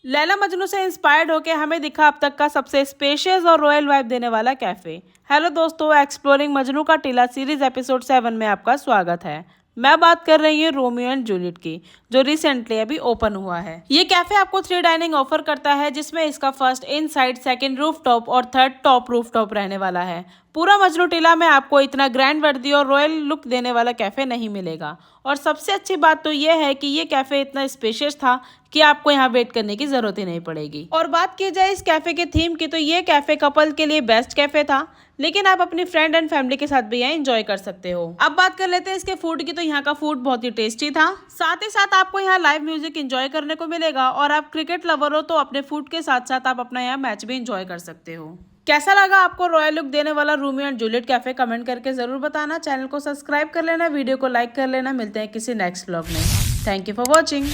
लैला मजनू से इंस्पायर्ड होकर हमें दिखा अब तक का सबसे स्पेशियस और रॉयल वाइब देने वाला कैफे। हेलो दोस्तों, एक्सप्लोरिंग मजनू का टीला सीरीज एपिसोड 7 में आपका स्वागत है। मैं बात कर रही हूँ रोमियो एंड जूलियट की, जो रिसेंटली अभी ओपन हुआ है। ये कैफे आपको 3 डाइनिंग ऑफर करता है, जिसमें इसका फर्स्ट इनसाइड, सेकंड रूफटॉप और थर्ड टॉप रूफटॉप रहने वाला है। पूरा मजनू टीला में आपको इतना ग्रैंड वर्दी और रॉयल लुक देने वाला कैफे नहीं मिलेगा। और सबसे अच्छी बात तो ये है कि ये कैफे इतना स्पेशियस था कि आपको यहाँ वेट करने की जरूरत ही नहीं पड़ेगी। और बात की जाए इस कैफे के थीम की, तो ये कैफे कपल के लिए बेस्ट कैफे था, लेकिन आप अपनी फ्रेंड एंड फैमिली के साथ भी यहाँ एंजॉय कर सकते हो। अब बात कर लेते हैं इसके फूड की, तो यहाँ का फूड बहुत ही टेस्टी था। साथ ही साथ आपको यहाँ लाइव म्यूजिक एंजॉय करने को मिलेगा, और आप क्रिकेट लवर हो तो अपने फूड के साथ साथ आप अपना यहाँ मैच भी एंजॉय कर सकते हो। कैसा लगा आपको रॉयल लुक देने वाला Romeo and Juliet cafe? Comment करके जरूर बताना। चैनल को सब्सक्राइब कर लेना, वीडियो को लाइक कर लेना। मिलते हैं किसी नेक्स्ट व्लॉग में। Thank you for watching.